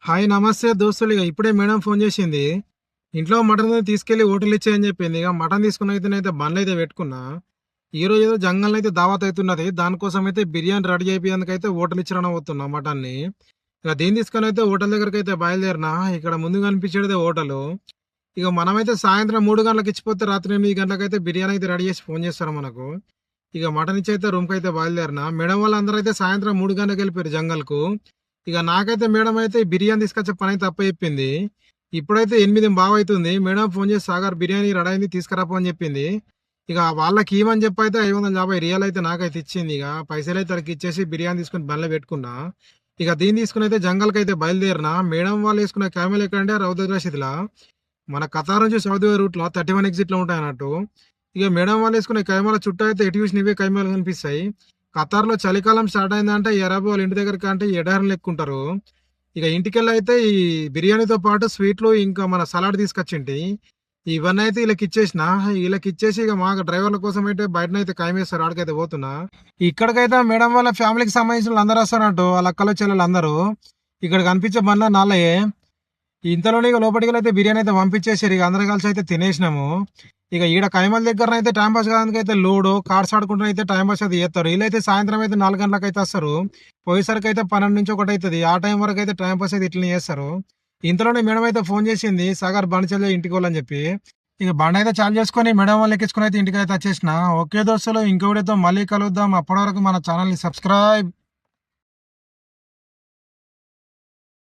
Hi నమస్తే దోస్తులు. ఇప్పుడే మేడం ఫోన్ చేసింది. ఇంట్లో మటన్ తీసుకెళ్లి హోటల్ ఇచ్చేయని చెప్పింది. ఇక మటన్ తీసుకుని అయితే బండ్లు అయితే పెట్టుకున్నా. ఈ రోజు ఏదో జంగల్ అయితే దావత్ అవుతున్నది. దానికోసం అయితే బిర్యానీ రెడీ చేయించేందుకైతే హోటల్ ఇచ్చిన పోతున్నా మటన్ ని. ఇక దీన్ని తీసుకొని అయితే హోటల్ దగ్గరికి అయితే బయలుదేరినా. ఇక్కడ ముందు కనిపించేది హోటల్. ఇక మనమైతే సాయంత్రం 3 గంటలకు ఇచ్చిపోతే రాత్రి 8 గంటలకు అయితే బిర్యానీ అయితే రెడీ చేసి ఫోన్ చేస్తారు మనకు. ఇక మటన్ ఇచ్చి అయితే రూమ్ కి అయితే బయలుదేరినా. మేడం వాళ్ళందరూ అయితే సాయంత్రం 3 గంటలకు వెళ్ళిపోయారు జంగల్ కు. ఇక నాకైతే మేడం అయితే ఈ బిర్యానీ తీసుకొచ్చే పని అయితే తప్ప చెప్పింది. ఇప్పుడైతే 8 బావ అవుతుంది. మేడం ఫోన్ చేసి సాగర్ బిర్యానీ రెడీ అయింది తీసుకురాపో అని చెప్పింది. ఇక వాళ్ళకి ఇవ్వని చెప్పి అయితే 550 రియల్ అయితే నాకైతే ఇచ్చింది. ఇక పైసలు అయితే వాళ్ళకి ఇచ్చేసి బిర్యానీ తీసుకుని బండ్లో పెట్టుకున్నా. ఇక దీన్ని తీసుకుని అయితే జంగల్కి అయితే బయలుదేరినా. మేడం వాళ్ళు వేసుకున్న క్యామెల్ ఎక్కడంటే రౌదర్ రషీద్లా మన ఖతార్ నుంచి సౌదీ రూట్ లో 31 ఎగ్జిట్ లో ఉంటాయి అన్నట్టు. ఇక మేడం వాళ్ళు వేసుకునే కైమాల చుట్టూ అయితే ఎటు చూసిన ఇవే కైమాలు కనిపిస్తాయి. ఖతార్ లో చలికాలం స్టార్ట్ అయిందంటే ఈ అరబ్ వాళ్ళ ఇంటి దగ్గర అంటే ఎడారిని ఎక్కుంటారు. ఇక ఇంటికెళ్ళి అయితే ఈ బిర్యానీతో పాటు స్వీట్లు ఇంకా మన సలాడ్ తీసుకొచ్చింటి. ఇవన్నీ అయితే వీళ్ళకి ఇచ్చేసిన. వీళ్ళకి ఇచ్చేసి ఇక మా డ్రైవర్ల కోసం అయితే బయటనైతే కాయమేస్తారు. ఆడికైతే పోతున్నా. ఇక్కడికైతే మేడం వాళ్ళ ఫ్యామిలీకి సంబంధించిన వాళ్ళు అందరూ వస్తారంటూ వాళ్ళ అక్కల చెల్లెలు అందరూ. ఇక్కడ కనిపించే బండ్ల నాళ్ళయే. ఇంతలోనే ఇక లోపలికి అయితే బిర్యానీ అయితే పంపించేసారు. ఇక అందరం కలిసి అయితే తినేసినాము. ఇక ఈడ కైమల్ దగ్గర అయితే టైం పాస్ కావడానికి అయితే లూడో కార్డ్స్ ఆడుకుంటూ అయితే టైం పాస్ అయితే చేస్తారు. వీళ్ళైతే సాయంత్రం అయితే 4 గంటలకు అయితే వస్తారు. పోయేసరికి అయితే 12 నుంచి 1 అవుతుంది. ఆ టైం వరకు అయితే టైం పాస్ అయితే ఇట్లనే చేస్తారు. ఇంతలోనే మేడం అయితే ఫోన్ చేసింది సాగర్ బండి చెల్లి ఇంటికి వాళ్ళని చెప్పి. ఇక బండి అయితే చాలు చేసుకుని మేడం వాళ్ళు ఎక్కించుకుని అయితే ఇంటికి అయితే వచ్చేసిన. ఓకే దోస్తులు, ఇంకొకటితో మళ్ళీ కలుద్దాం. అప్పటి వరకు మన ఛానల్ ని సబ్స్క్రైబ్.